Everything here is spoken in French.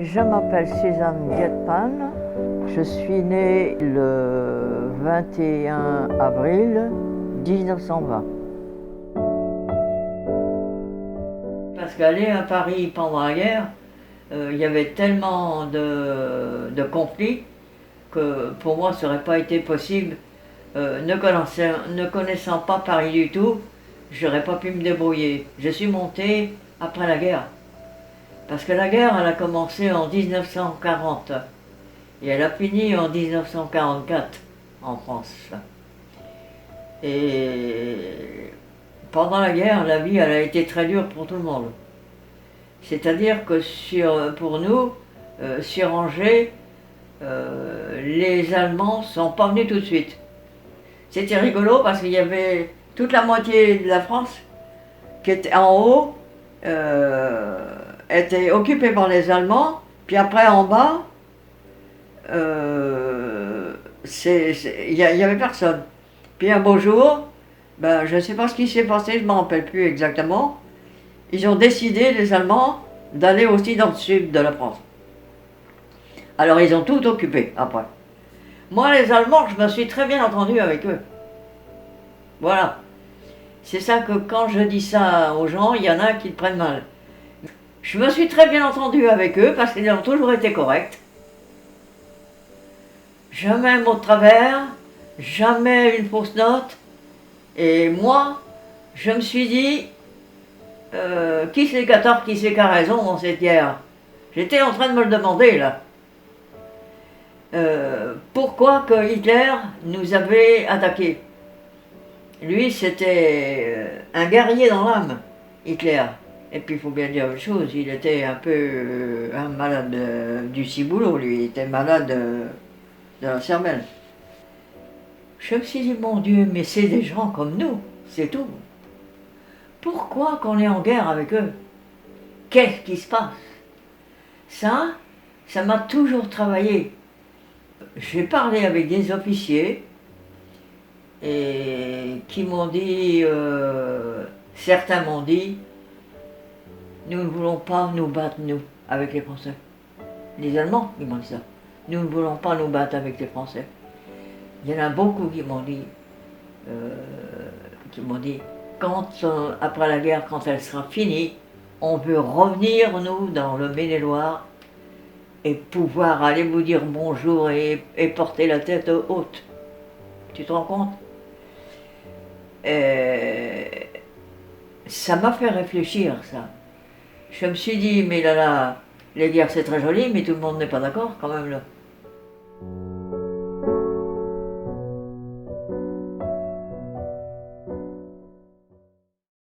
Je m'appelle Suzanne Guetpan. Je suis née le 21 avril 1920. Parce qu'aller à Paris pendant la guerre, il y avait tellement de conflits que pour moi ça n'aurait pas été possible. Ne connaissant pas Paris du tout, je n'aurais pas pu me débrouiller. Je suis montée après la guerre. Parce que la guerre, elle a commencé en 1940 et elle a fini en 1944 en France. Et pendant la guerre, la vie, elle a été très dure pour tout le monde. C'est-à-dire que pour nous, sur Angers, les Allemands ne sont pas venus tout de suite. C'était rigolo parce qu'il y avait toute la moitié de la France qui était en haut, était occupée par les Allemands, puis après en bas, il n'y avait personne. Puis un beau jour, ben, je ne sais pas ce qui s'est passé, je ne me rappelle plus exactement, ils ont décidé, les Allemands, d'aller aussi dans le sud de la France. Alors ils ont tout occupé après. Moi, les Allemands, je me suis très bien entendu avec eux. Voilà. C'est ça que quand je dis ça aux gens, il y en a qui le prennent mal. Je me suis très bien entendu avec eux parce qu'ils ont toujours été corrects. Jamais un mot de travers, jamais une fausse note. Et moi, je me suis dit, qui c'est qui a tort, qui c'est qui a raison dans cette guerre? J'étais en train de me le demander là. Pourquoi que Hitler nous avait attaqués? Lui, c'était un guerrier dans l'âme, Hitler. Et puis il faut bien dire une chose, il était un peu un malade du ciboulot, lui, il était malade de la cervelle. Je me suis dit, mon Dieu, mais c'est des gens comme nous, c'est tout. Pourquoi qu'on est en guerre avec eux? Qu'est-ce qui se passe? Ça m'a toujours travaillé. J'ai parlé avec des officiers et qui m'ont dit, certains m'ont dit, nous ne voulons pas nous battre, nous, avec les Français. Les Allemands, ils m'ont dit ça. Nous ne voulons pas nous battre avec les Français. Il y en a beaucoup qui m'ont dit, quand, après la guerre, quand elle sera finie, on veut revenir, nous, dans le Maine-et-Loire, et pouvoir aller vous dire bonjour et porter la tête haute. Tu te rends compte? Ça m'a fait réfléchir, ça. Je me suis dit, mais là, les guerres c'est très joli, mais tout le monde n'est pas d'accord quand même là.